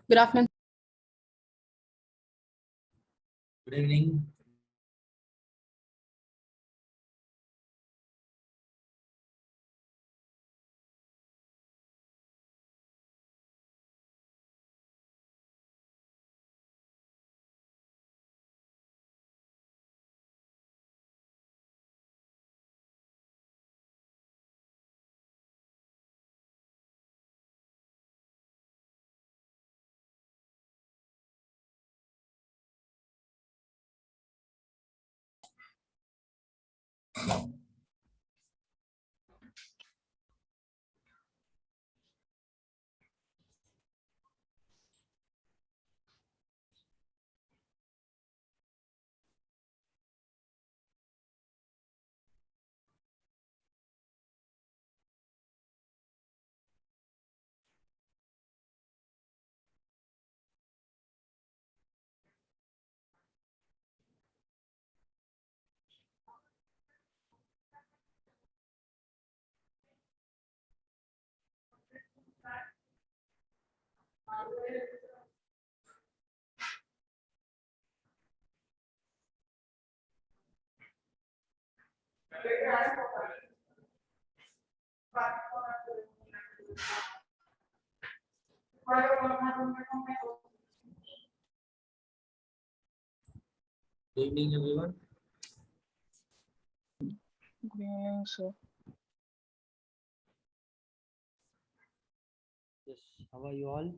Good afternoon. Good evening. Good evening, everyone. Good evening, sir. Yes, how are you all?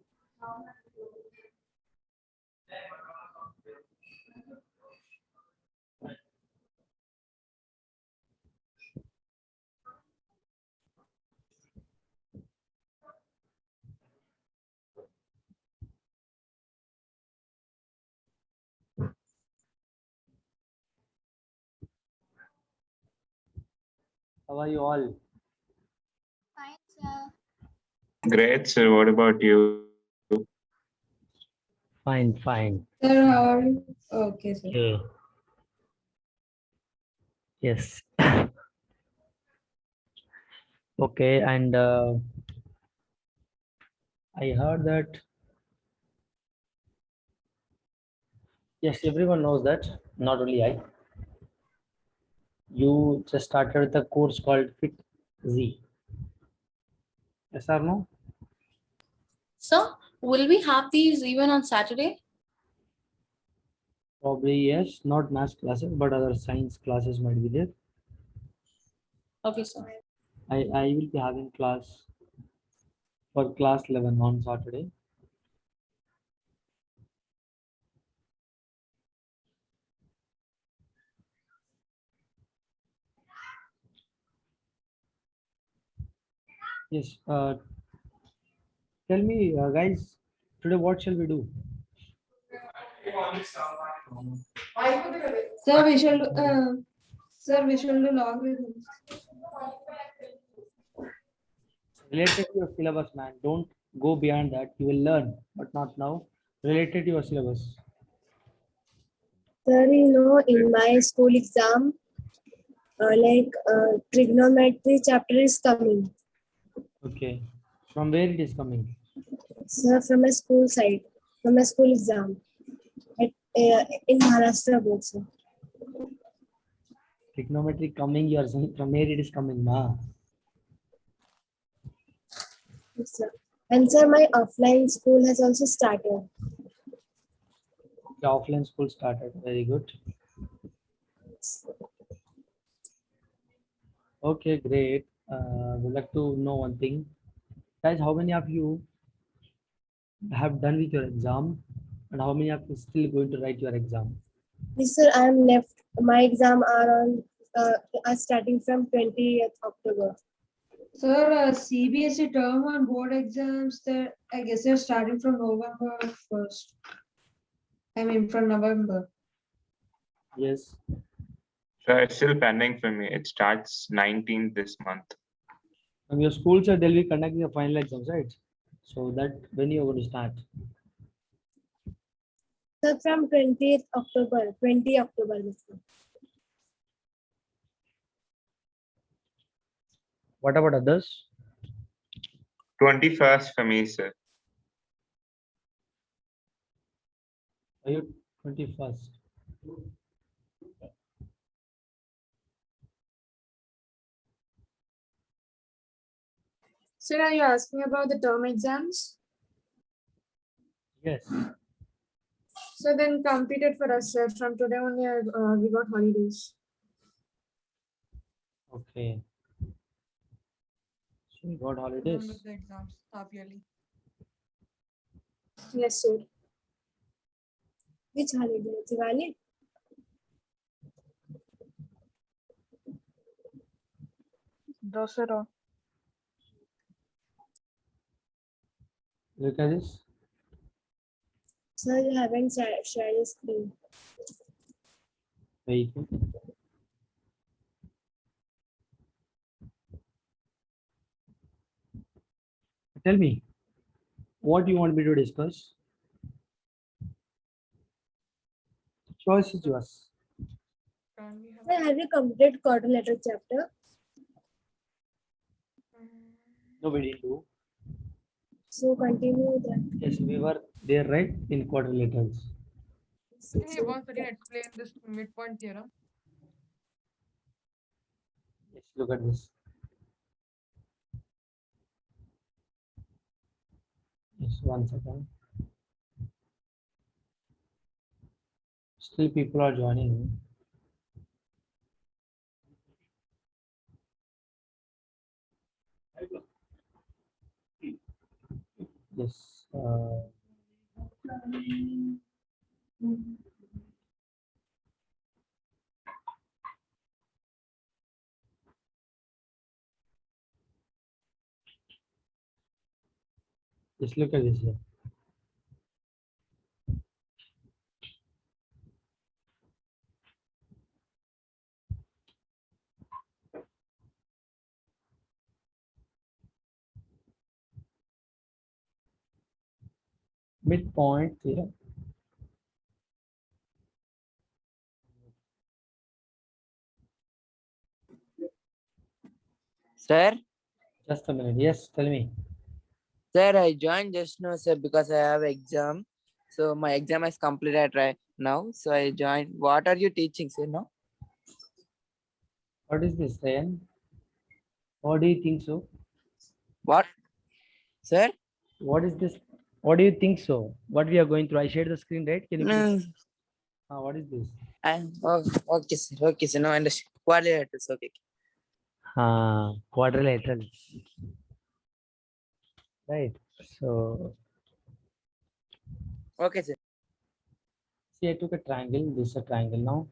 How are you all? Fine, sir. Great, sir. What about you? Fine, fine. Sir, how are you? Okay, sir. Okay. Yes. Okay, and I heard that. Yes, everyone knows that. Not only I. You just started the course called Fit Z. Yes or no? Sir, will we have these even on Saturday? Probably yes. Not math classes, but other science classes might be there. Okay, sir. I will be having class for class 11 on Saturday. Yes. Tell me, guys, today what shall we do? Sir, we shall do logarithms. Related to your syllabus, man. Don't go beyond that. You will learn, but not now. Related to your syllabus. Sir, in my school exam, trigonometry chapter is coming. Okay. From where it is coming? Sir, from my school side, from my school exam, in Maharashtra board, sir. Trigonometry coming, you are saying from where it is coming, ma. Yes, sir. And sir, my offline school has also started. The offline school started. Very good. Okay, great. Would like to know one thing. Guys, how many of you have done with your exam? And how many of you still going to write your exam? Yes, sir, I am left. My exam are starting from 20th October. Sir, CBSE term and board exams, I guess they're starting from November 1st. I mean, from November. Yes. So it's still pending for me. It starts 19th this month. From your school side, they'll be conducting the final exams, right? So that when you're going to start? Sir, from 20th October, 20 October. Sir. What about others? 21st for me, sir. Are you 21st? Sir, are you asking about the term exams? Yes. So then completed for us, sir. From today only, we got holidays. Okay. So you got Done holidays. with the exams, half yearly. Yes, sir. Which holiday? Diwali? Dasara. Look at this. Sir, you haven't shared the screen. Very good. Tell me, what do you want me to discuss? Choice is yours. Can we have? Sir, have you completed quadrilateral chapter? Nobody do. So continue that. Yes, we were there, right? In quadrilaterals. Hey, once again explain this midpoint theorem. Yes, look at this. Yes, 1 second. Still people are joining. Yes. Just look at this here. Midpoint theorem. Sir, Just a minute. Yes, tell me. sir, I joined just now, sir, because I have exam. So my exam is completed right now. So I joined. What are you teaching, sir? No? What is this, Ryan? What do you think so? What? Sir? What is this? What do you think so? What we are going through? I shared the screen, right? Can you please? What is this? Oh, okay, sir. Okay, sir. No, understand. Quadrilaterals. Okay. Quadrilateral. Right. So Okay, sir. see, I took a triangle. This is a triangle now.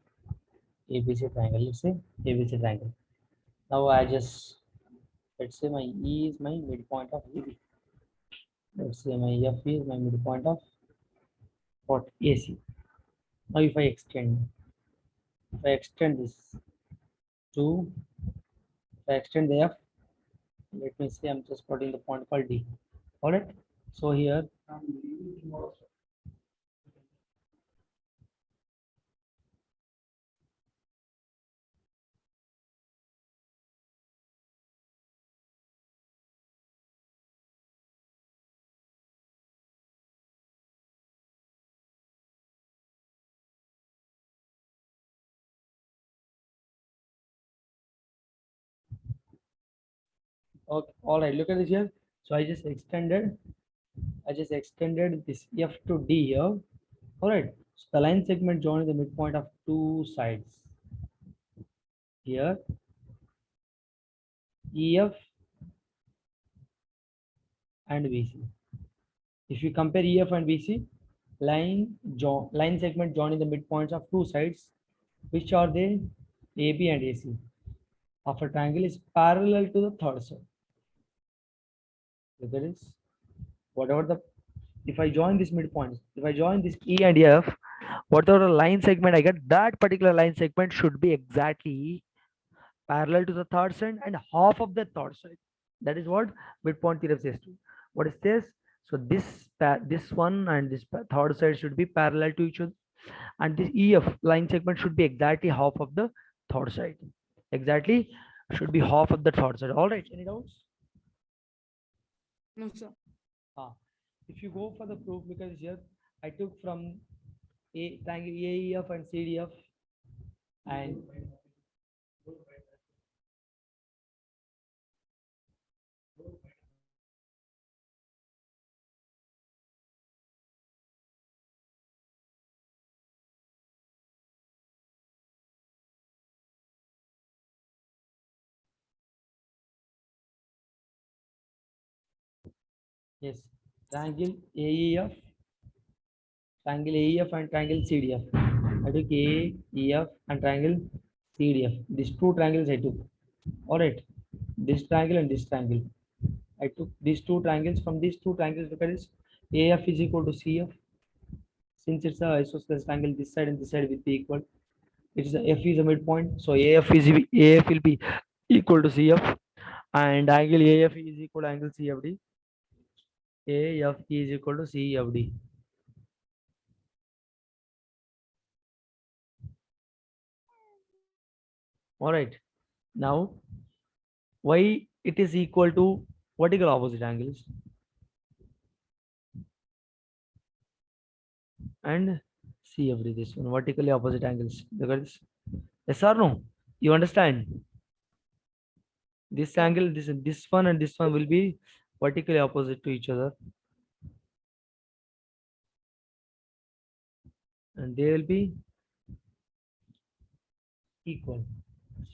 ABC triangle. Let's say ABC triangle. Now I just, let's say my E is my midpoint of AB. Let's say my F is my midpoint of what? AC. Now if I extend this to, if I extend the F, let me say I'm just putting the point called D. All right. So here, okay, all right, look at this here. So I just extended this F to D here. All right. So the line segment joins the midpoint of two sides. Here, EF and BC. If you compare EF and BC, line segment joining the midpoints of two sides, which are they? AB and AC. Of a triangle is parallel to the third side. Look at this. Whatever the, if I join this midpoint, if I join this E and F, whatever line segment I get, that particular line segment should be exactly parallel to the third side and half of the third side. That is what midpoint theorem says to. What is this? So this one and this third side should be parallel to each other, and this EF line segment should be exactly half of the third side. Exactly should be half of the third side. All right. Any doubts? No, sir. If you go for the proof, because here I took from triangle AEF and CDF, and yes, triangle AEF, triangle AEF and triangle CDF. I took AEF and triangle CDF. These two triangles I took. All right, this triangle and this triangle. I took these two triangles. From these two triangles, look at this. AF is equal to CF. Since it's a isosceles triangle, this side and this side will be equal. It is a F is a midpoint, so AF will be equal to CF, and angle AF is equal to angle CFD. AF is equal to CFD. All right. Now, why it is equal to vertical opposite angles and CFD? This one vertically opposite angles. Look at this. Yes or no? You understand? This angle, this one and this one will be vertically opposite to each other, and they will be equal.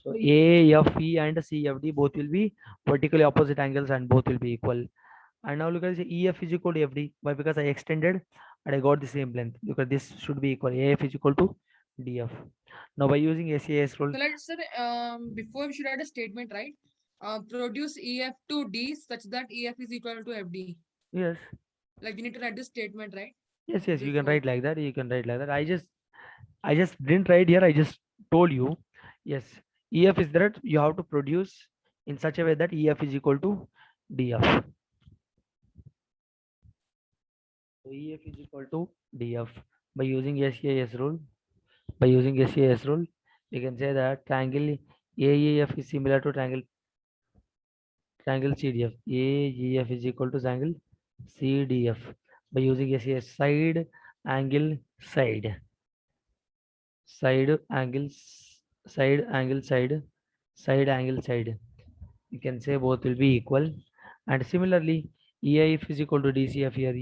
So AFE and CFD both will be vertically opposite angles and both will be equal. And now look at this, EF is equal to FD. Why? Because I extended and I got the same length. Look at this should be equal. AF is equal to DF. Now by using SAS rule, So let's say, before we should add a statement, right? Produce EF to D such that EF is equal to FD. yes, Like we need to write this statement, right? yes, you can Before. write like that. You can write like that. I just didn't write here. I just told you. Yes, EF is that you have to produce in such a way that EF is equal to DF. So EF is equal to DF by using SAS rule. By using SAS rule, we can say that triangle AEF is similar to triangle CDF. AEF is equal to triangle CDF by using SAS side angle side angles side angle side angle side. You can say both will be equal, and similarly EIF is equal to DCF here.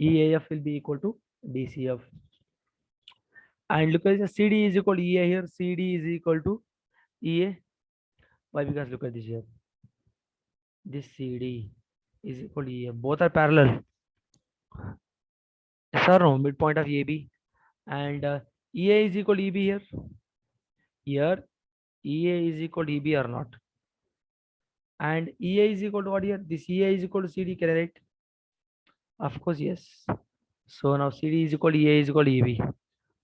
EAF will be equal to DCF. And look at the CD is equal to EA here. CD is equal to EA. Why? Because look at this here. This CD is equal to EA. Both are parallel. Yes or no? Midpoint of AB. And EA is equal to EB here. Here, EA is equal to EB or not? And EA is equal to what here? This EA is equal to CD. Can I write? Of course, yes. So now CD is equal to EA is equal to EB.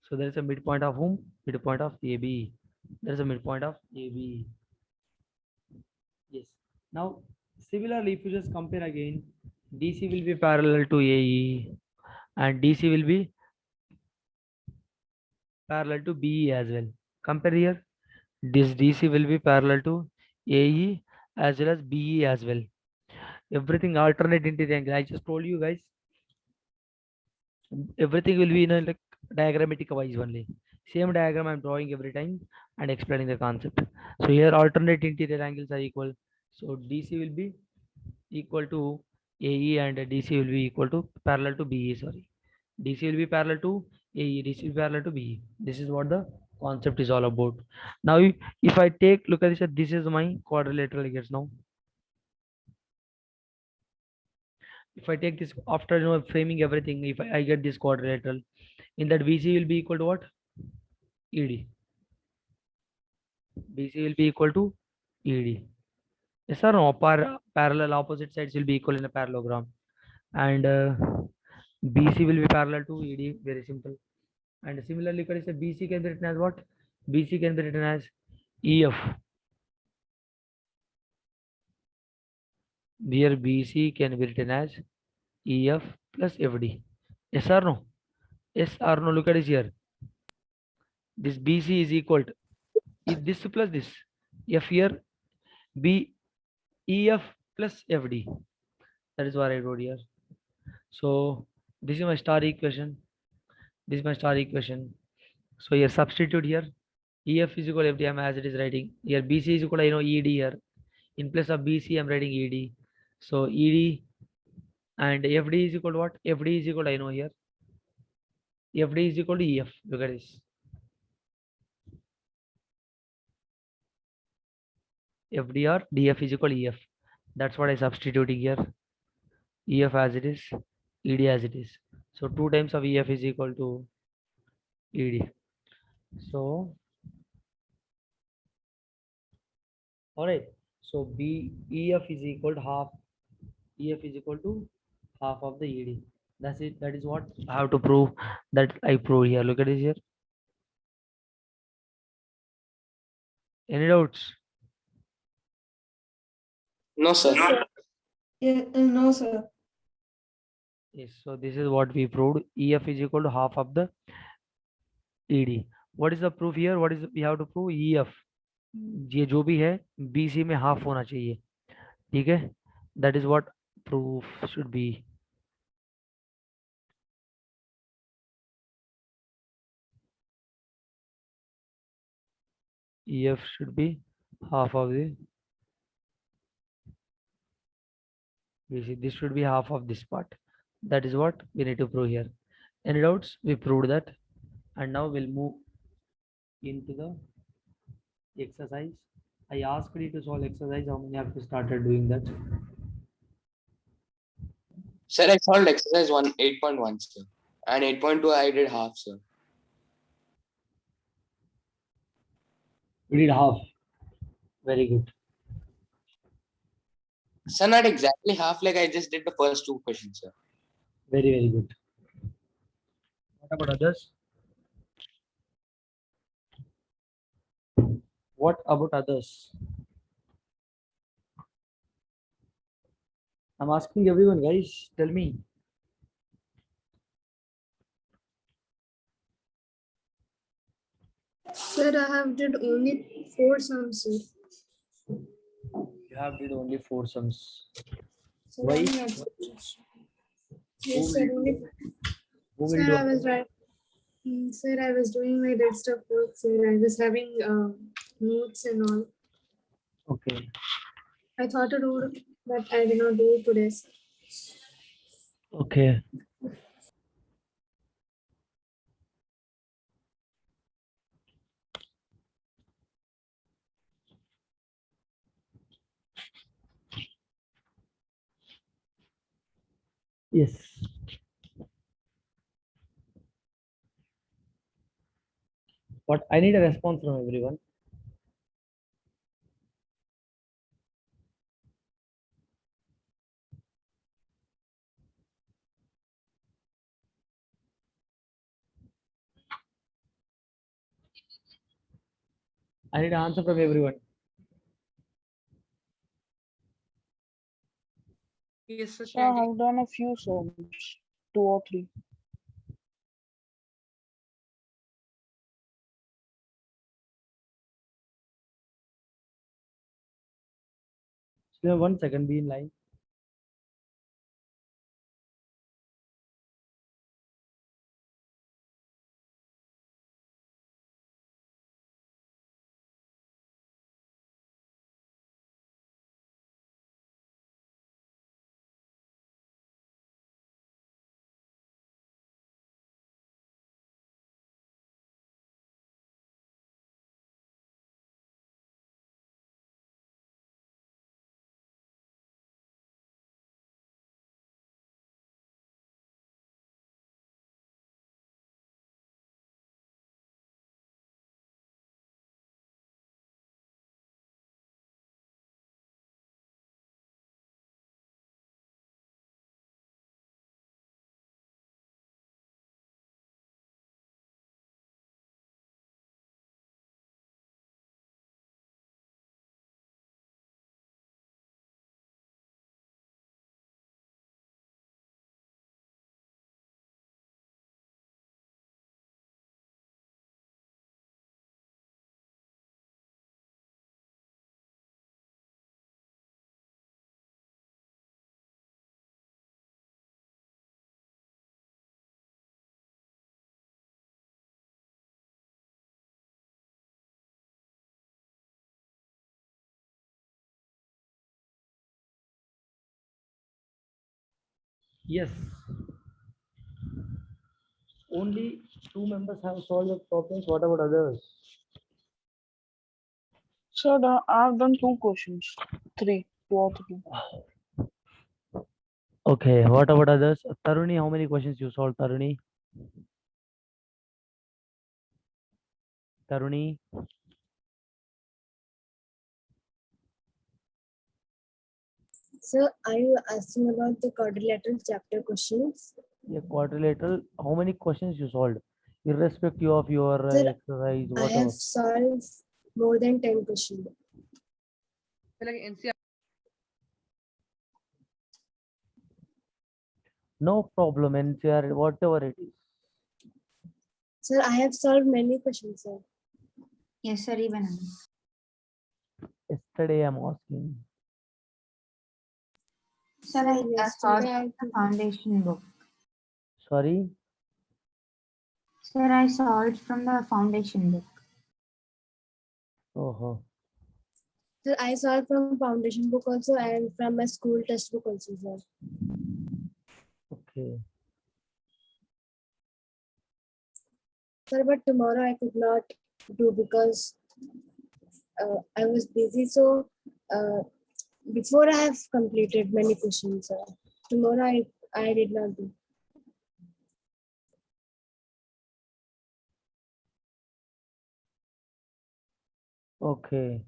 So there is a midpoint of whom? Midpoint of AB. There is a midpoint of AB. Yes. Now, similarly, if you just compare again, DC will be parallel to AE and DC will be parallel to BE as well. Compare here. This DC will be parallel to AE as well as BE as well. Everything alternate into the angle. I just told you guys. Everything will be in a like diagrammatic wise only. Same diagram I'm drawing every time and explaining the concept. So here alternate interior angles are equal. So DC will be equal to AE and DC will be equal to parallel to BE. Sorry, DC will be parallel to AE. DC will be parallel to BE. This is what the concept is all about. Now, if I take look at this, this is my quadrilateral here now. If I take this after framing everything, if I get this quadrilateral, in that BC will be equal to what? ED. BC will be equal to ED. Yes or no? Parallel opposite sides will be equal in a parallelogram, and BC will be parallel to ED. Very simple. And similarly, BC can be written as what? BC can be written as EF. Here BC can be written as EF plus FD. Yes or no? Yes or no? Look at this here. This BC is equal to this plus this. F here, B EF plus FD. That is what I wrote here. So this is my star equation. This is my star equation. So here substitute here. EF is equal to FD. I'm as it is writing here. BC is equal to ED here. In place of BC, I'm writing ED. So ED and FD is equal to what? FD is equal to here. FD is equal to EF. Look at this. FD or DF is equal to EF. That's what I substituting here. EF as it is, ED as it is. So 2 times of EF is equal to ED. So, all right. So EF is equal to half. EF is equal to half of the ED. That's it. That is what I have to prove. That I prove here. Look at this here. Any doubts? No, sir. Yeah, no, sir. Yes. So this is what we proved. EF is equal to half of the ED. What is the proof here? What is we have to prove? EF. ये जो भी है BC में half होना चाहिए. ठीक है? That is what proof should be. EF should be half of the BC. This should be half of this part. That is what we need to prove here. Any doubts? We proved that. And now we'll move into the exercise. I asked you to solve exercise. How many have you started doing that? Sir, I solved exercise 8.1, sir. And 8.2 I did half, sir. We did half. Very good. Sir, not exactly half, like I just did the first 2 questions, sir. Very, very good. What about others? What about others? I'm asking everyone, guys. Tell me. Sir, I have did only 4 sums, sir. You have did only 4 sums. So Why? only answer. Yes, sir. Only. Who will Sir, do? I was right. Sir, I was doing my dead stuff work, sir. I was having notes and all. Okay. I thought to do it, but I did not do it today, sir. Okay. Yes. But I need a response from everyone. I need an answer from everyone. Yes, sir. So I have done a few sums, 2 or 3. So 1 second, be in line. Yes. Only 2 members have solved the problems. What about others? Sir, I've done 2 questions. 2 or 3. Okay. What about others? Taruni, how many questions you solved, Taruni? Taruni? So are you asking about the quadrilateral chapter questions? Yeah, quadrilateral. How many questions you solved? Irrespective of your Sir, exercise, I whatever. have solved more than 10 questions. Like NCR. No problem, NCR, whatever it is. Sir, I have solved many questions, sir. Yes, sir, even Yesterday I'm asking. sir, I yesterday solved I the foundation book. Sorry? Sir, I solved from the foundation book. Oh, Sir, I solved from foundation book also and from my school textbook also, sir. okay. Sir, but tomorrow I could not do because I was busy. So before I have completed many questions, sir. Tomorrow I did not do. Okay.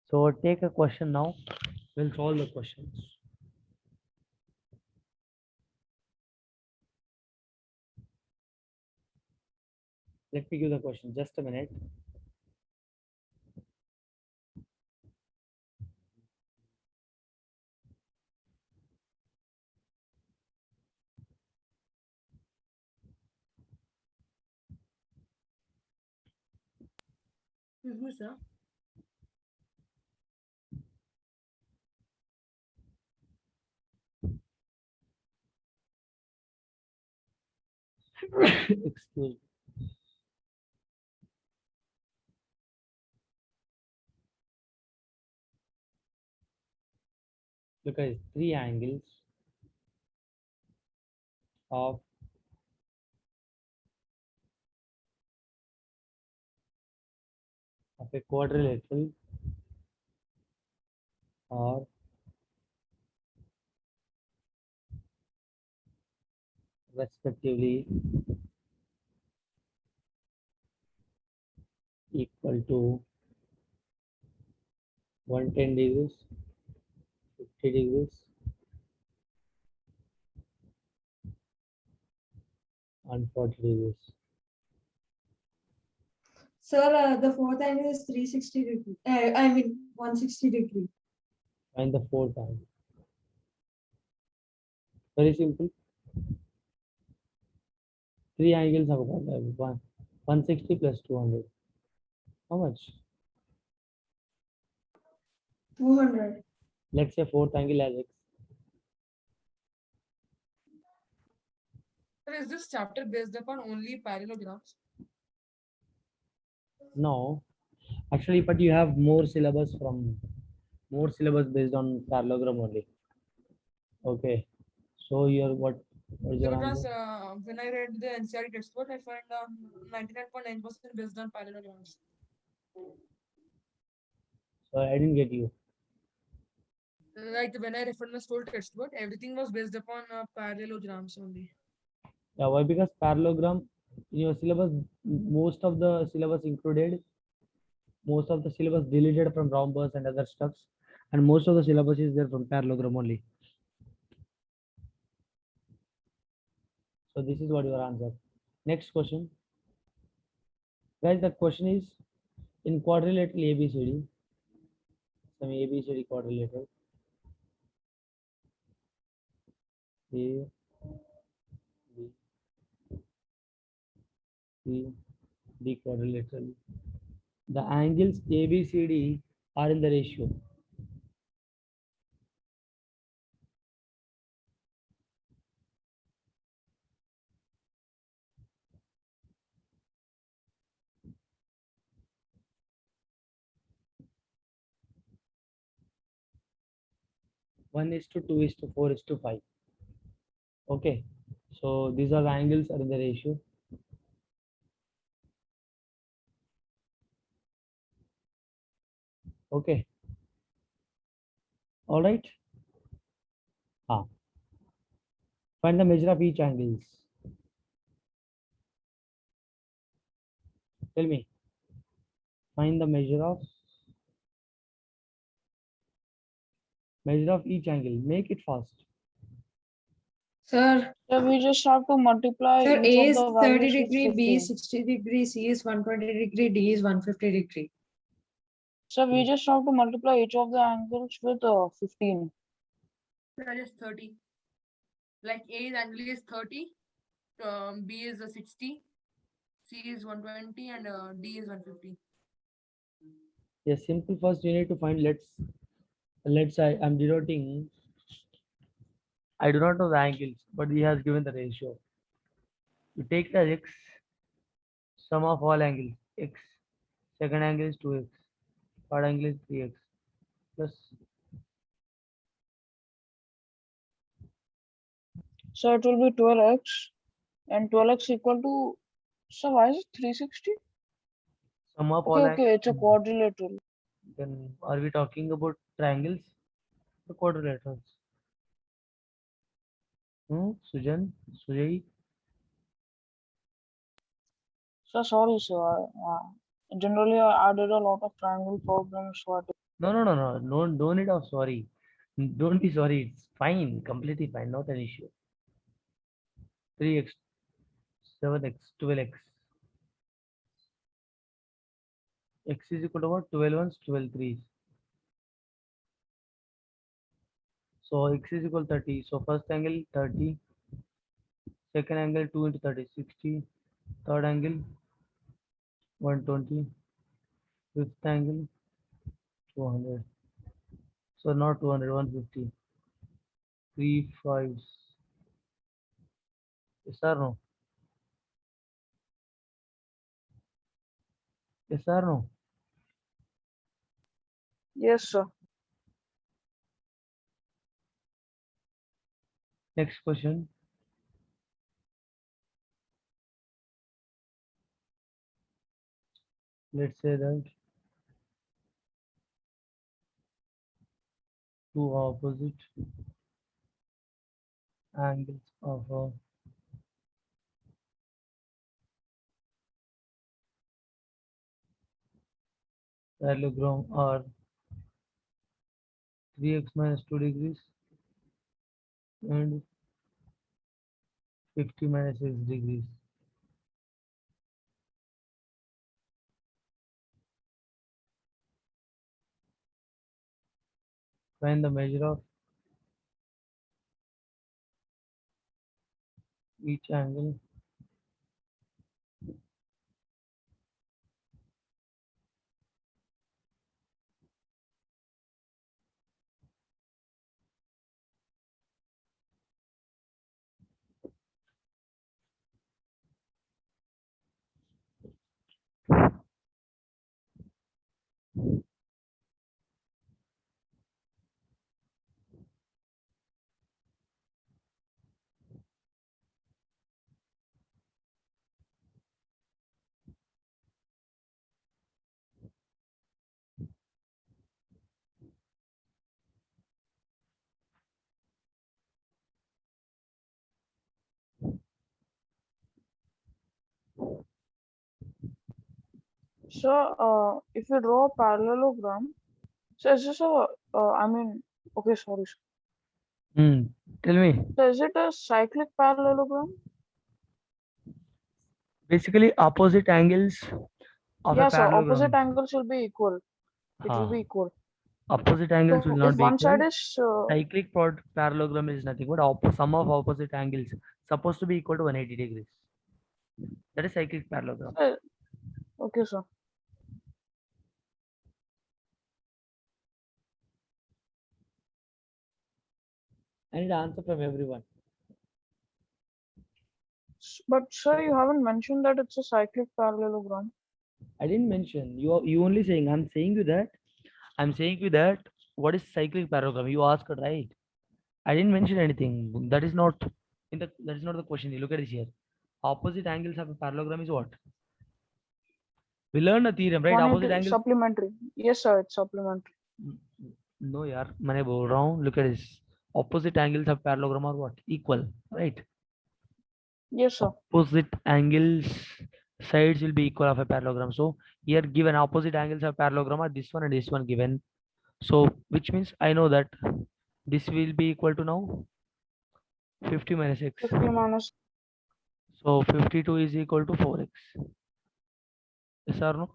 So take a question now. We'll solve the questions. Let me give the question. Just a minute. Excuse me, sir. Excuse me. Look at 3 angles of a quadrilateral are respectively equal to 110 degrees, 50 degrees, and 40 degrees. Sir, the fourth angle is 360 degree. I mean 160 degree. Find the fourth angle. Very simple. 3 angles of 160 plus 200. How much? 200. Let's say fourth angle as x. Sir, is this chapter based upon only parallelograms? No, actually, but you have more syllabus based on parallelogram only. Okay, so your what is Sir, your because answer? when I read the NCR textbook, I find 99.9% based on parallelograms. So I didn't get you. Like when I referred my school textbook, everything was based upon parallelograms only. Yeah, why? Because parallelogram in your syllabus, most of the syllabus included, most of the syllabus deleted from rhombus and other stuffs, and most of the syllabus is there from parallelogram only. So this is what your answer. Next question. Guys, the question is in quadrilateral ABCD, some ABCD quadrilateral. A, B, C, D quadrilateral. The angles ABCD are in the ratio. One is to 2 is to 4 is to 5. Okay, so these are the angles are in the ratio. Okay, all right. Ah, find the measure of each angles. Tell me. Find the measure of each angle. Make it fast. Sir, So we just have to multiply sir, each A of is the 30 values with degree, B is 15. 60 degree, C is 120 degree, D is 150 degree. So we just have to multiply each of the angles with 15. That is 30. Like A angle is 30, B is 60, C is 120, and D is 150. Yes, simple. First, you need to find. Let's say I'm denoting. I do not know the angles, but he has given the ratio. You take the x, sum of all angles, x. Second angle is 2x. Third angle is 3x. Plus, So it will be 12x, and 12x equal to, so why is it 360? sum of Okay, all okay, it's a angles. quadrilateral. Then are we talking about triangles? The quadrilaterals. Sujan, Sujay. So sorry, sir. Generally, I did a lot of triangle problems. So No need of sorry. Don't be sorry. It's fine. Completely fine. Not an issue. 3x, 7x, 12x. X is equal to what? 12 ones, 12 threes. So x is equal to 30. So first angle 30. Second angle 2 into 30, 60. Third angle 120. Fifth angle 200. So not 200, 150. 3 fives. Yes or no? Yes or no? yes, sir. Next question. Let's say that two opposite angles of a parallelogram are 3x minus 2 degrees and 50 minus 6 degrees. Find the measure of each angle. So if you draw a parallelogram, so is this a, I mean, okay, sorry. Tell me. So is it a cyclic parallelogram? Basically, opposite angles of a Yeah, so opposite parallelogram. angles will be equal. It will Huh. be equal. Opposite angles will So if not be one equal. side is, Cyclic parallelogram is nothing but sum of opposite angles supposed to be equal to 180 degrees. That is cyclic parallelogram. okay, sir. I need answer from everyone. But sir, you haven't mentioned that it's a cyclic parallelogram. I didn't mention. You only saying. I'm saying you that. What is cyclic parallelogram? You asked, right? I didn't mention anything. That is not that is not the question. Look at this here. Opposite angles of a parallelogram is what? We learned a theorem, right? Opposite 180 angles. supplementary. Yes, sir. It's supplementary. No, yaar, मैंने बोल रहा हूँ. Look at this. Opposite angles of parallelogram are what? Equal, right? Yes, sir. Opposite angles sides will be equal of a parallelogram. So here given opposite angles of parallelogram are this one and this one given. So which means I know that this will be equal to now 50 minus x. 50 minus. So 52 is equal to 4x. Yes or no?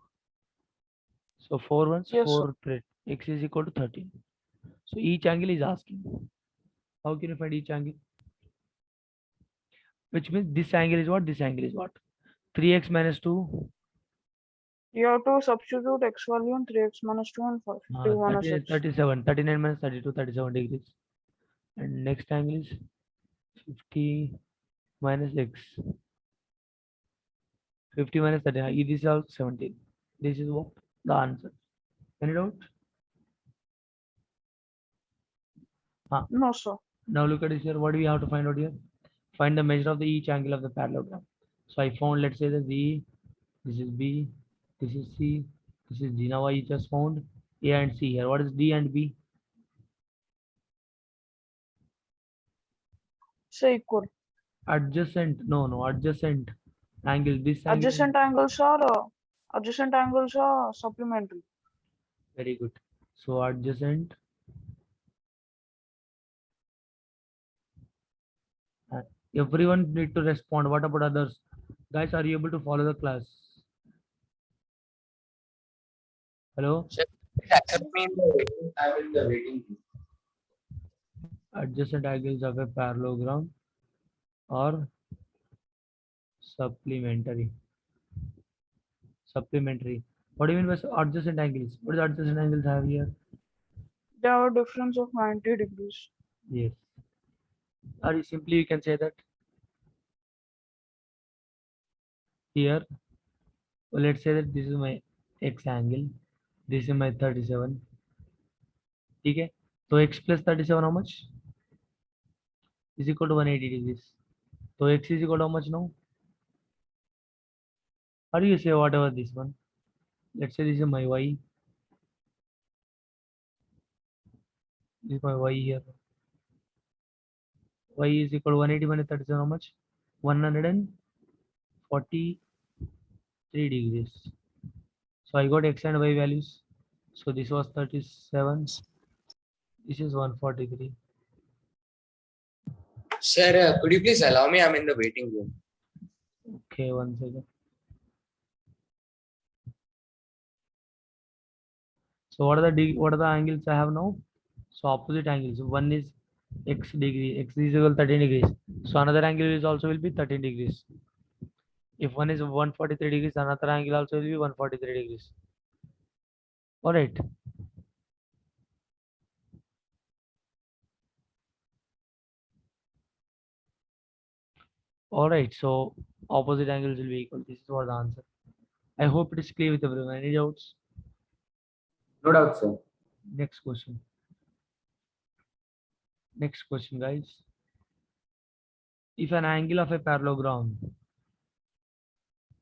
So 4 ones, Yes, sir. 4 plate. X is equal to 13. So each angle is asking. How can you find each angle? Which means this angle is what? This angle is what? 3x minus 2. You have to substitute x value and 3x minus 2 and 5. 50 minus 30, x. 37. 39 minus 32, 37 degrees. And next angle is 50 minus x. 50 minus 30. This is also 17. This is what? The answer. Any doubt? No, sir. Now look at this here. What do we have to find out here? Find the measure of the each angle of the parallelogram. So I found, let's say, the Z, this is B, this is C, this is D. Now I just found A and C here. What is D and B? Say equal. Adjacent. No, adjacent angle. This angle. Adjacent angles are supplementary. Very good. So adjacent. Everyone need to respond. What about others? Guys, are you able to follow the class? Hello? Accept me in the waiting. I'm in the waiting room. Adjacent angles of a parallelogram or supplementary. Supplementary. What do you mean by adjacent angles? What do adjacent angles have here? They have a difference of 90 degrees. Yes. Or simply you can say that here, well, let's say that this is my x angle, this is my 37. Okay, so x plus 37 how much? Is equal to 180 degrees. So x is equal to how much now? How do you say whatever this one? Let's say this is my y. This is my y here. Y is equal to 180 minus 37 how much? 143 degrees. So I got x and y values. So this was 37. This is 143. Sir, could you please allow me? I'm in the waiting room. Okay, 1 second. So what are the angles I have now? So opposite angles. One is x degree. X is equal to 13 degrees. So another angle is also will be 13 degrees. If one is 143 degrees, another angle also will be 143 degrees. All right. All right. So opposite angles will be equal. This is what the answer. I hope it is clear with everyone. Any doubts? No doubt, sir. Next question. Next question, guys. If an angle of a parallelogram,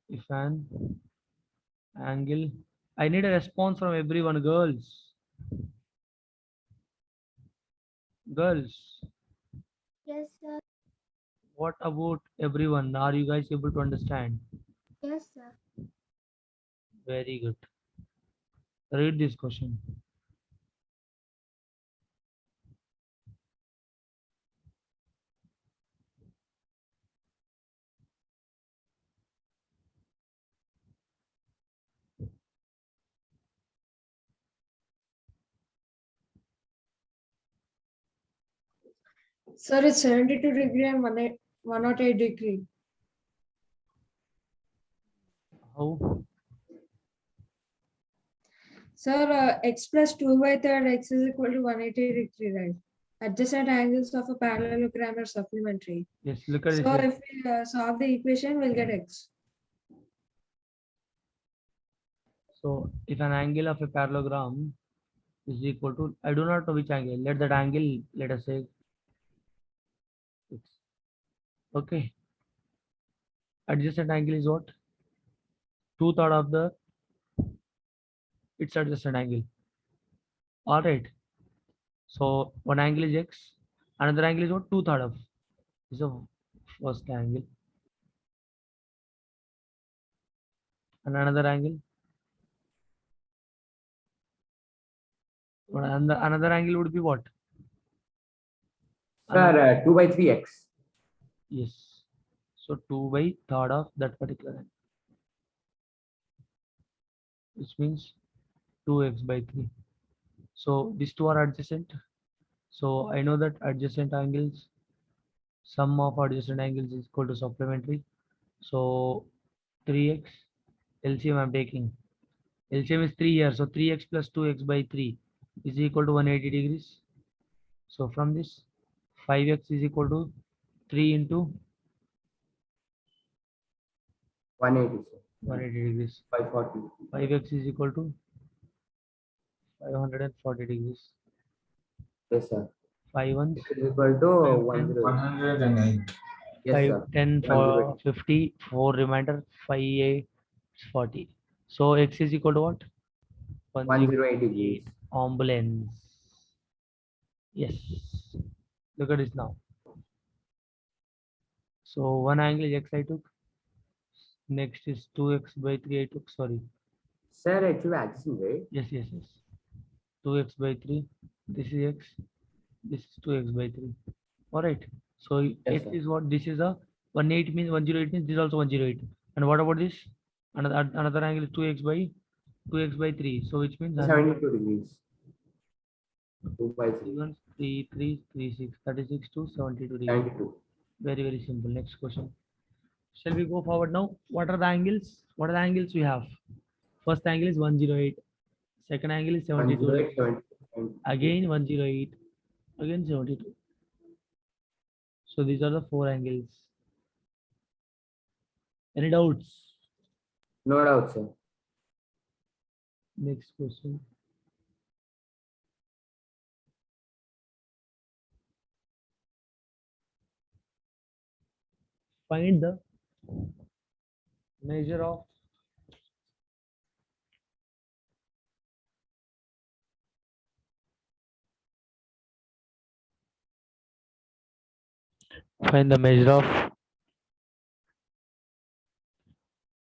if an angle, I need a response from everyone, girls. Girls, Yes, sir. what about everyone? Are you guys able to understand? Yes, sir. Very good. Read this question. Sir, it's 72 degree and 108 degree. How? Sir, x plus 2 by third x is equal to 180 degree, right? Adjacent angles of a parallelogram are supplementary. Yes, look at So this. if we solve the equation, we'll get x. So if an angle of a parallelogram is equal to, I do not know which angle. Let that angle, let us say, Okay. Adjacent angle is what? 2/3 of the its adjacent angle. All right. So one angle is x, another angle is what? 2/3 of. This is the first angle. And another angle. Another angle would be what? Sir, 2/3x. Yes. So 2/3 of that particular angle. Which means 2x/3. So these two are adjacent. So I know that adjacent angles, sum of adjacent angles is equal to supplementary. So 3x LCM I'm taking. LCM is 3 here. So 3x plus 2x/3 is equal to 180 degrees. So from this 5x is equal to 3 into 180, sir. 180 degrees. 540. 5x is equal to 540 degrees. Yes, sir. 5 ones, X is equal to 108. 108. Yes, 5, sir. 10, 108. 50, 4 remainder, 5, 8, 40. So x is equal to what? 108 degrees. Ambulance. Yes. Look at this now. So one angle is x I took. Next is 2x/3 I took. Sorry. Sir, actually adjacent, right? Yes. 2x/3. This is x. This is 2x/3. All right. So Yes, x sir. is what? This is a 108 means 108 means this is also 108. And what about this? Another angle is 2x/3. So which means 72 degrees. 2/3. 3, 3, 3, 6, 36 to 72 degrees. 72. Very simple. Next question. Shall we go forward now? What are the angles? What are the angles we have? First angle is 108. Second angle is 72. 108, 72. Again 108. Again 72. So these are the four angles. Any doubts? No doubt, sir. Next question. Find the measure of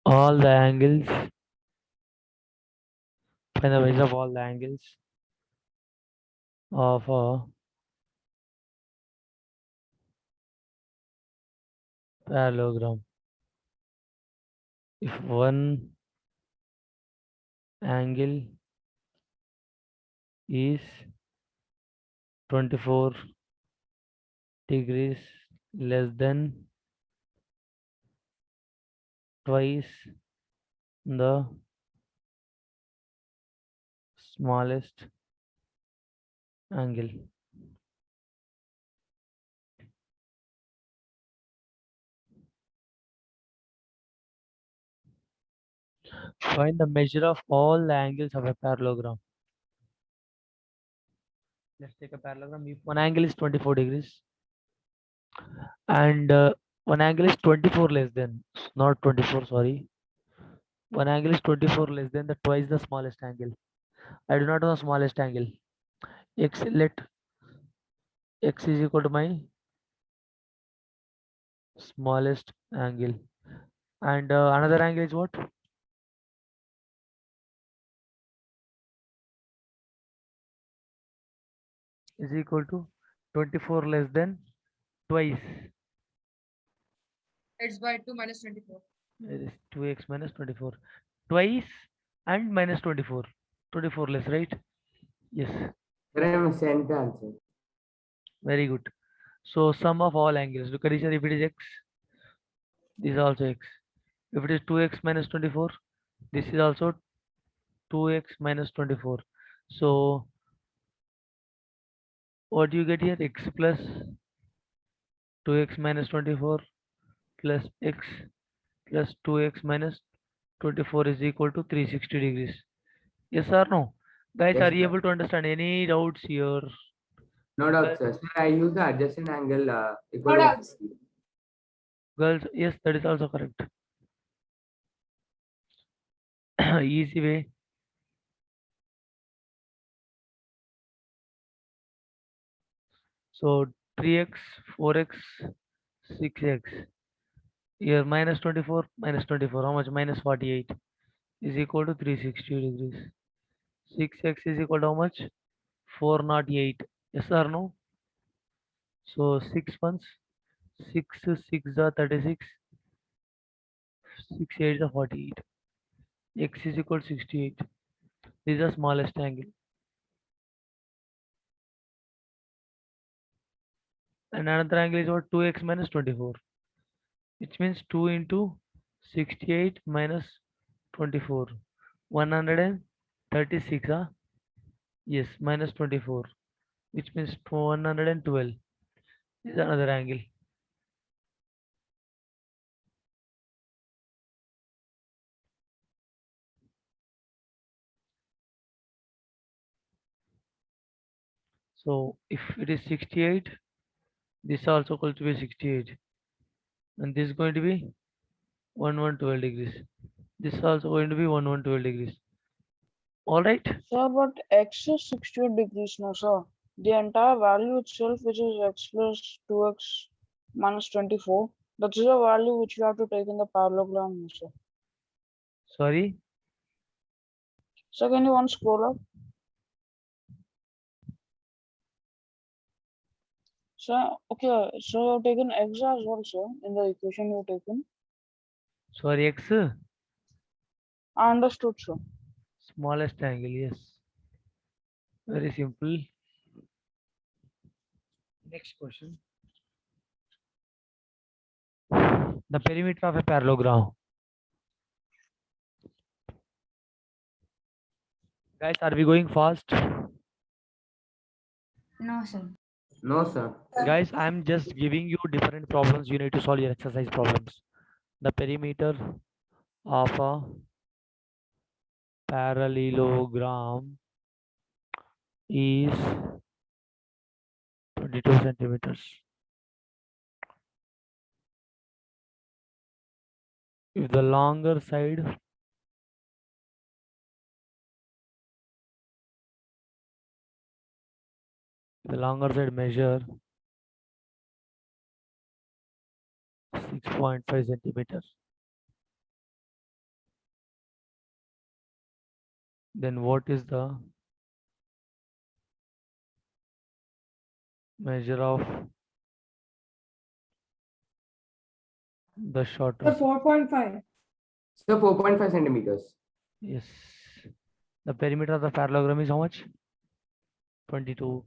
all the angles. Find the measure of all the angles of a parallelogram. If one angle is 24 degrees less than twice the smallest angle. Find the measure of all the angles of a parallelogram. Let's take a parallelogram. If one angle is 24 degrees and one angle is 24 less than, not 24, sorry. One angle is 24 less than the twice the smallest angle. I do not know the smallest angle. Let x is equal to my smallest angle. And another angle is what? Is equal to 24 less than twice. X by 2 minus 24. It is 2x minus 24. Twice and minus 24. 24 less, right? Yes. Sir, I am sent the answer. Very good. So sum of all angles. Look at each other. If it is x, this is also x. If it is 2x minus 24, this is also 2x minus 24. So what do you get here? X plus 2x minus 24 plus x plus 2x minus 24 is equal to 360 degrees. Yes or no? Guys, Yes, are you sir. able to understand any doubts here? No doubt, sir. Sir, I use the adjacent angle equal No to doubts. 180. Girls, yes, that is also correct. Easy way. So 3x, 4x, 6x. Here minus 24, minus 24. How much? Minus 48 is equal to 360 degrees. 6x is equal to how much? 408. Yes or no? So 6 ones, 6 are 36, 6 8 are 48. X is equal to 68. This is the smallest angle. And another angle is what? 2x minus 24. Which means 2 into 68 minus 24. 136, huh? Yes, minus 24. Which means 112. This is another angle. So if it is 68, this also equal to be 68. And this is going to be 1112 degrees. This is also going to be 1112 degrees. All right. Sir, but x is 68 degrees now, sir. The entire value itself, which is x plus 2x minus 24, that is a value which you have to take in the parallelogram, sir. Sorry. So can you once scroll up? So, okay, so you've taken x as well, sir, in the equation you've taken. Sorry, x. I understood, sir. Smallest angle, yes. Very simple. Next question. The perimeter of a parallelogram. Guys, are we going fast? No, sir. No, sir. Guys, I'm just giving you different problems. You need to solve your exercise problems. The perimeter of a parallelogram is 22 centimeters. If the longer side measure 6.5 centimeters, then what is the measure of the shorter The side? 4.5. Sir, 4.5 centimeters. Yes. The perimeter of the parallelogram is how much? 22.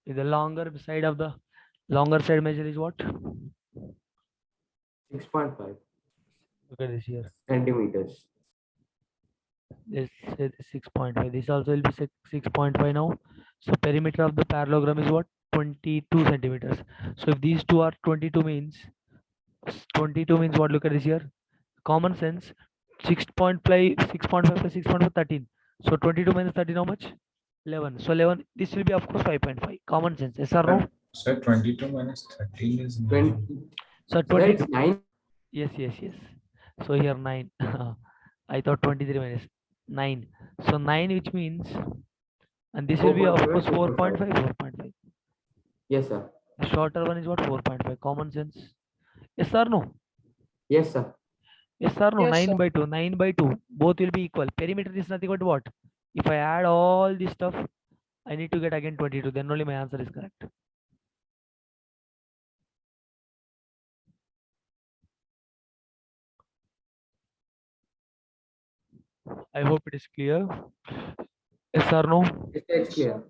If the longer side measure is what? 6.5 Look at this here. centimeters. Let's say 6.5. This also will be 6.5 now. So perimeter of the parallelogram is what? 22 centimeters. So if these two are 22 means what? Look at this here. Common sense. 6.5 plus 6.5 13. So 22 minus 13 how much? 11. So 11. This will be of course 5.5. Common sense. Yes or no? Sir, 22 minus 13 is 9. 20. So Sir, 20. it's 9. Yes. So here 9. I thought 23 minus 9. So 9, which means, and this will be of 4.5, course 4.5. 4.5. 4.5. Yes, sir. The shorter one is what? 4.5. Common sense. Yes or no? Yes, sir. Yes or no? Yes, 9 sir. by 2. 9 by 2. Both will be equal. Perimeter is nothing but what? If I add all this stuff, I need to get again 22. Then only my answer is correct. I hope it is clear. Yes or no? Yes, sir, it's clear.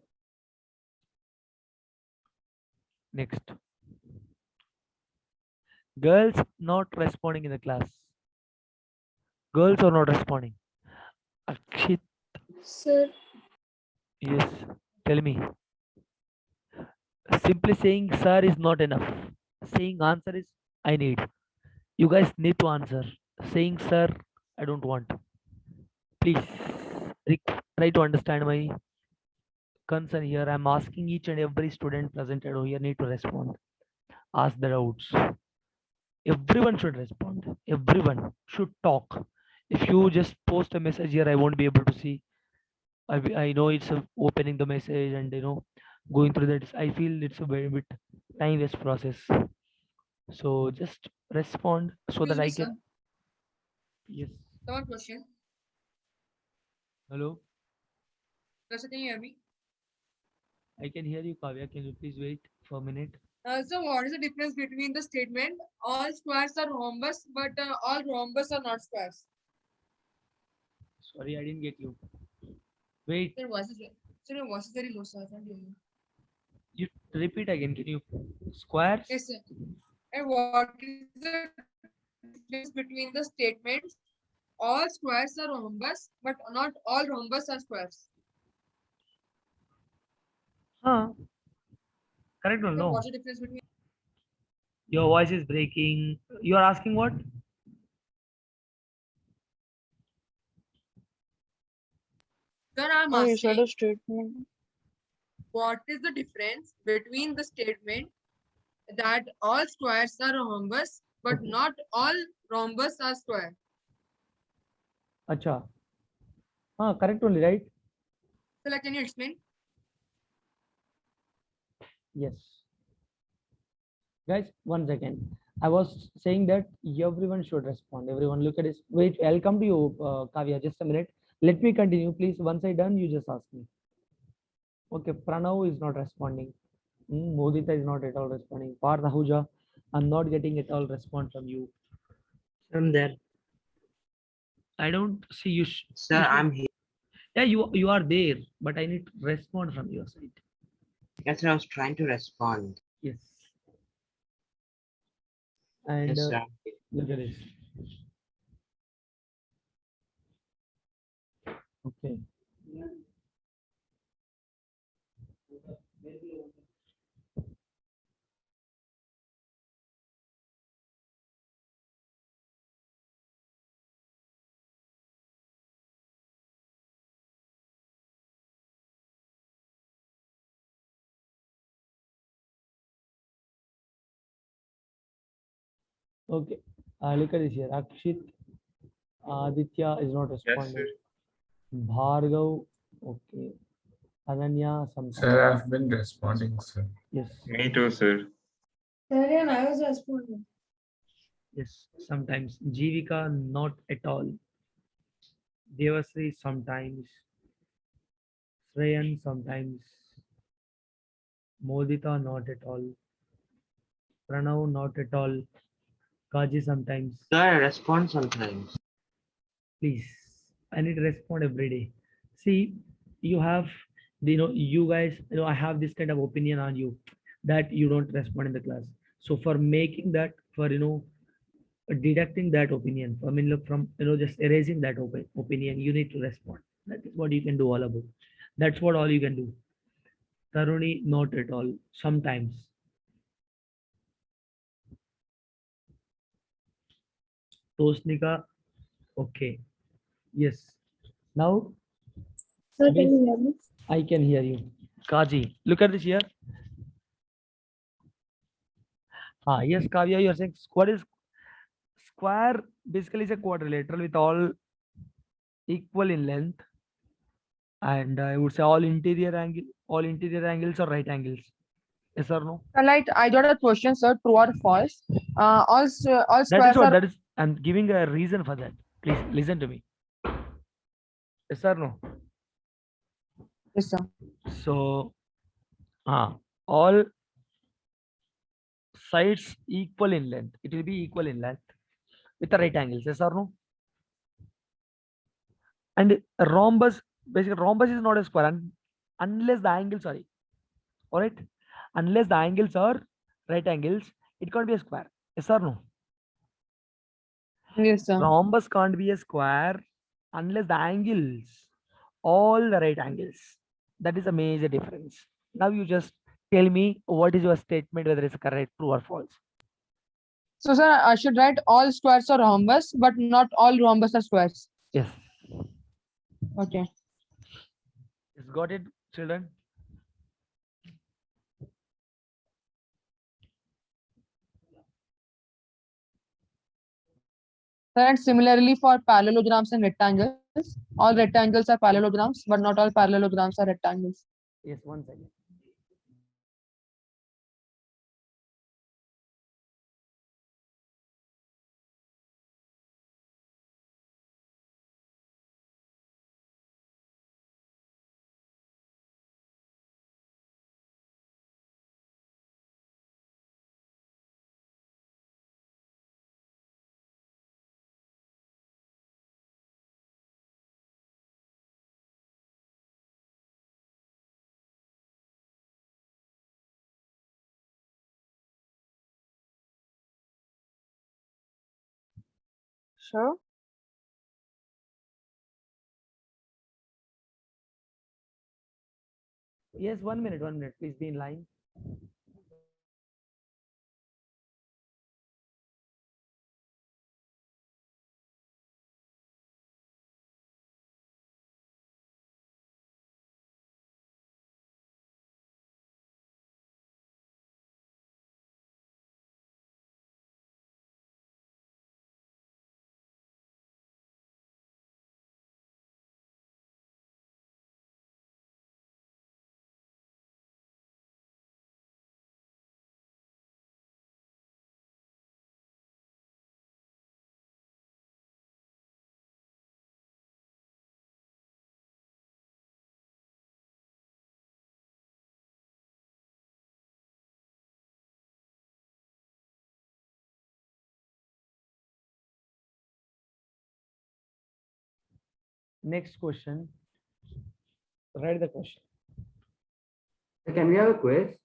Next. Girls not responding in the class. Girls are not responding. Akshit, Sir, yes. Tell me. Simply saying sir is not enough. Saying answer is I need. You guys need to answer. Saying sir, I don't want. Please try to understand my concern here. I'm asking each and every student present over here need to respond. Ask the doubts. everyone should respond. Everyone should talk. If you just post a message here, I won't be able to see. I know it's opening the message and going through that. I feel it's a very bit time waste process. So just respond so that Excuse me, I sir. can. Yes. So one question. Hello. Sir, can you hear me? I can hear you, Kavya. Can you please wait for a minute? So what is the difference between the statement all squares are rhombus, but all rhombus are not squares? Sorry, I didn't get you. Wait, Your voice is very low, sir. I can't hear you. you repeat again. Can you squares? Yes, sir. And what is the difference between the statements all squares are rhombus, but not all rhombus are squares? Huh? Correct or Sir, no? what's the difference between? Your voice is breaking. You are asking what? Sir, I'm No, you said asking a statement. what is the difference between the statement that all squares are rhombus, but Okay. not all rhombus are square? Acha. Correct only, right? So, like, can you explain? Yes. Guys, 1 second. I was saying that everyone should respond. Everyone look at this. Wait, I'll come to you, Kavya. Just a minute. Let me continue, please. Once I done, you just ask me. Okay, Pranav is not responding. Modita is not at all responding. Parth Ahuja, I'm not getting at all response from you. I'm there. I don't see you. Sir, I'm here. Yeah, you are there, but I need to respond from your side. Yes, sir, I was trying to respond. Yes. And Yes, sir. look at this. Okay. Okay. Look at this here. Akshit, Aditya is not Yes, responding. sir. Bhargav, okay. Ananya, sometimes. Sir, I've been responding, sir. Yes. Me too, sir. Saryan, I was responding. Yes. Sometimes. Jivika, not at all. Devasri, sometimes. Shreyan, sometimes. Modita, not at all. Pranav, not at all. Kaji, sometimes. Sir, I respond sometimes. Please, I need to respond every day. See, you have, you guys, I have this kind of opinion on you that you don't respond in the class. So for making that, for deducting that opinion, I mean, look, from just erasing that opinion, you need to respond. That is what you can do all about. That's what all you can do. Taruni, not at all. Sometimes. Tosnika, okay. Yes. Now Sir, can Yes. you hear me? I can hear you. Kaji, look at this here. Yes, Kavya, you're saying square basically is a quadrilateral with all equal in length, and I would say all interior angles or right angles. Yes or no? Like, I got a question, sir. True or false? All That is squares what are. that is. I'm giving a reason for that. Please listen to me. Yes or no? Yes, sir. So, all sides equal in length. It will be equal in length with the right angles. Yes or no? And a rhombus, basically rhombus is not a square unless the angles are all right. Unless the angles are right angles, it can't be a square. Yes or no? Yes, sir. Rhombus can't be a square unless the angles, all the right angles. That is a major difference. Now you just tell me what is your statement, whether it's correct, true or false. So, sir, I should write all squares are rhombus, but not all rhombus are squares. Yes. Okay. Yes, got it, children? And similarly for parallelograms and rectangles, all rectangles are parallelograms, but not all parallelograms are rectangles. Yes, one second. Sure. Yes, 1 minute, 1 minute. Please be in line. Next question. Write the question. Can we have a quiz?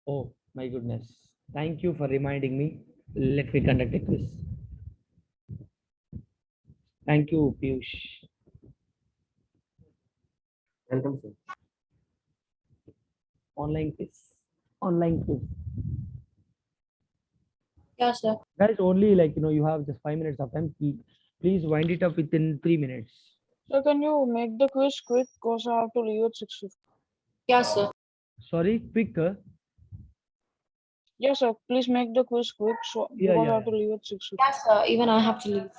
Oh my goodness. Thank you for reminding me. Let me conduct a quiz. Thank you, Piyush. Welcome, sir. Online quiz. Online quiz. Yeah, sir. Guys, only like you have just 5 minutes of time. Please wind it up within 3 minutes. So can you make the quiz quick because I have to leave at 6:50. Yeah, sir. Sorry, quick. Yes, sir. Please make the quiz quick so Yeah, because I yeah, have to leave at 6:50. Yeah, sir. Even I have to leave.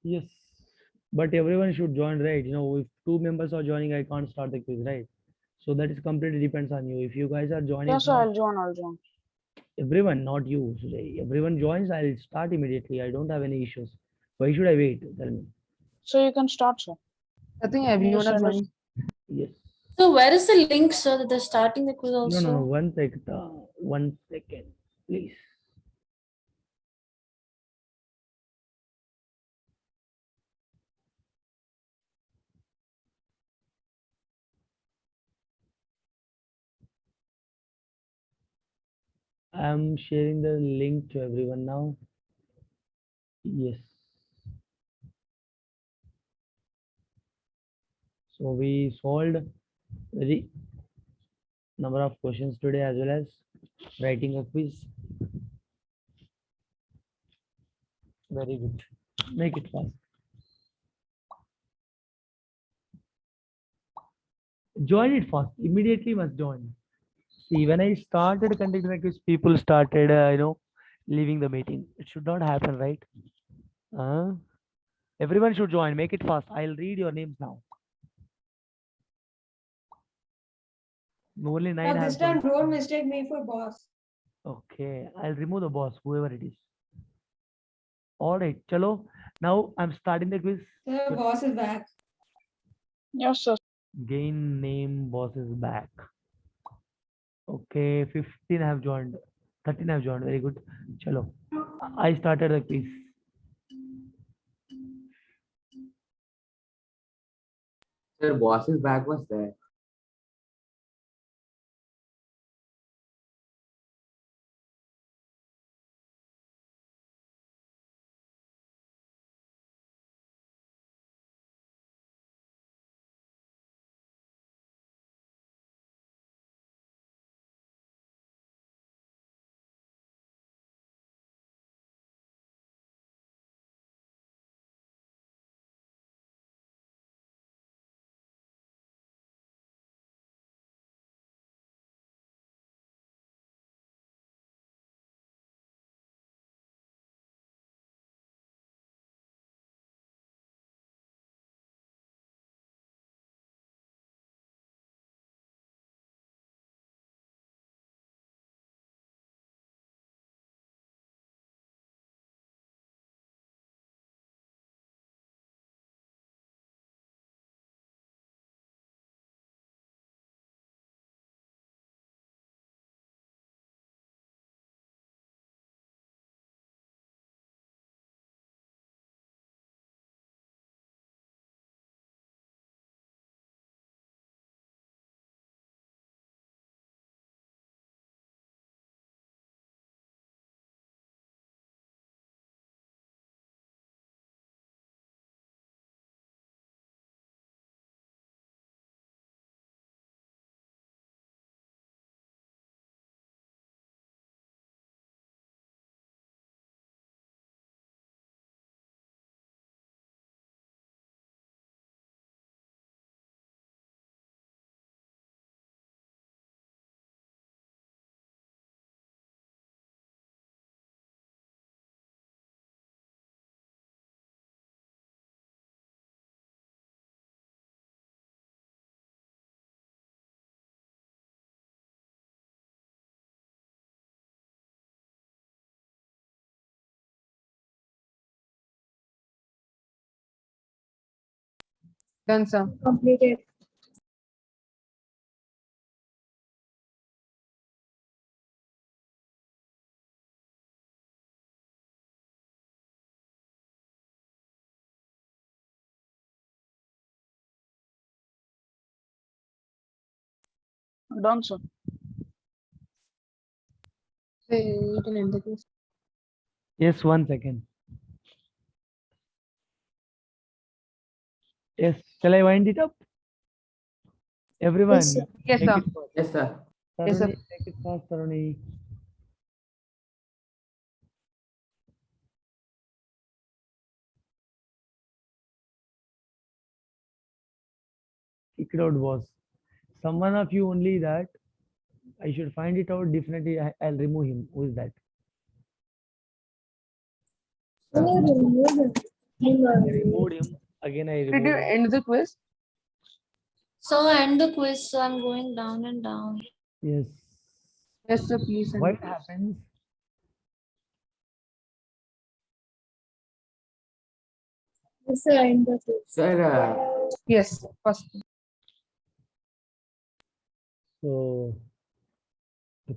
Yes, but everyone should join, right? If 2 members are joining, I can't start the quiz, right? So that is completely depends on you. If you guys are joining, Yes, sir. I'll join. I'll join. everyone, not you. So everyone joins, I'll start immediately. I don't have any issues. Why should I wait? Tell me. So you can start, sir. I think Can you everyone are send us- joining. Yes. So where is the link, sir, that they're starting the quiz No, also? no, no. 1 second. 1 second, please. I'm sharing the link to everyone now. Yes. So we solved very number of questions today as well as writing a quiz. Very good. Make it fast. Join it fast. Immediately must join. See, when I started conducting the quiz, people started, leaving the meeting. It should not happen, right? Everyone should join. Make it fast. I'll read your names now. Only 9 Now have this time, joined. don't mistake me for boss. Okay, I'll remove the boss, whoever it is. All right, chalo. Now I'm starting the quiz. The boss is back. Yes, sir. Gain name boss is back. Okay, 15 have joined. 13 have joined. Very good. Chalo. I started the quiz. Sir, boss's bag was there. Done, sir. Completed. Done, sir. You can end the quiz. Yes, 1 second. Yes, shall I wind it up? Everyone, sir. Yes, take sir. it fast. Yes, sir. Yes, sir. Taruni, take it fast, Taruni. Kicked out was someone of you only that I should find it out. Definitely, I'll remove him. Who is that? Can you remove him? I removed him. Again, I Did you removed him. end the quiz? So end the quiz. So I'm going down and down. Yes. Yes, sir. Please. end Why the it quiz. happens? Yes, sir. In the quiz. Sir, Yes, first. So,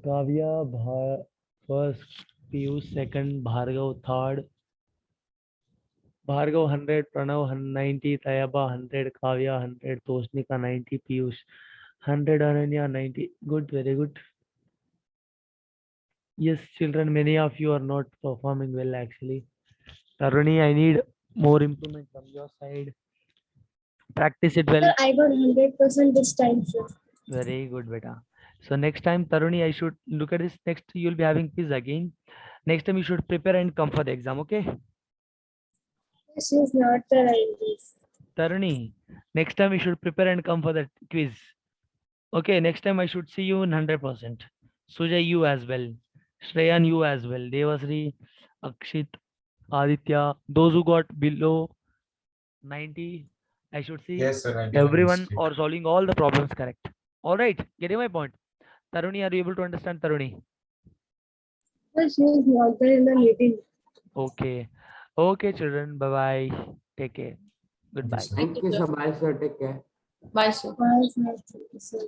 Kavya, first, Piyush second, Bhargav third, Bhargav 100, Pranav 90, Tayaba 100, Kavya 100, Toshnika 90, Piyush 100, Ananya 90. Good, very good. Yes, children, many of you are not performing well actually. Taruni, I need more improvement from your side. Practice it well. Sir, I got 100% this time, sir. Very good, beta. So next time, Taruni, I should look at this. Next, you'll be having quiz again. Next time, you should prepare and come for the exam, okay? She is not there in this. Taruni, next time you should prepare and come for the quiz. Okay, next time I should see you in 100%. Sujay, you as well. Shreyan, you as well. Devasri, Akshit, Aditya, those who got below 90, I should see Yes, sir. I did a everyone mistake. or solving all the problems correct. All right, getting my point. Taruni, are you able to understand Taruni? Sir, she is not there in the meeting. Okay. Okay, children. Bye-bye. Take care. Thank you, Goodbye. sir. thank you, sir. Bye, sir. Take care. Bye, sir. Bye, sir. Thank you, sir.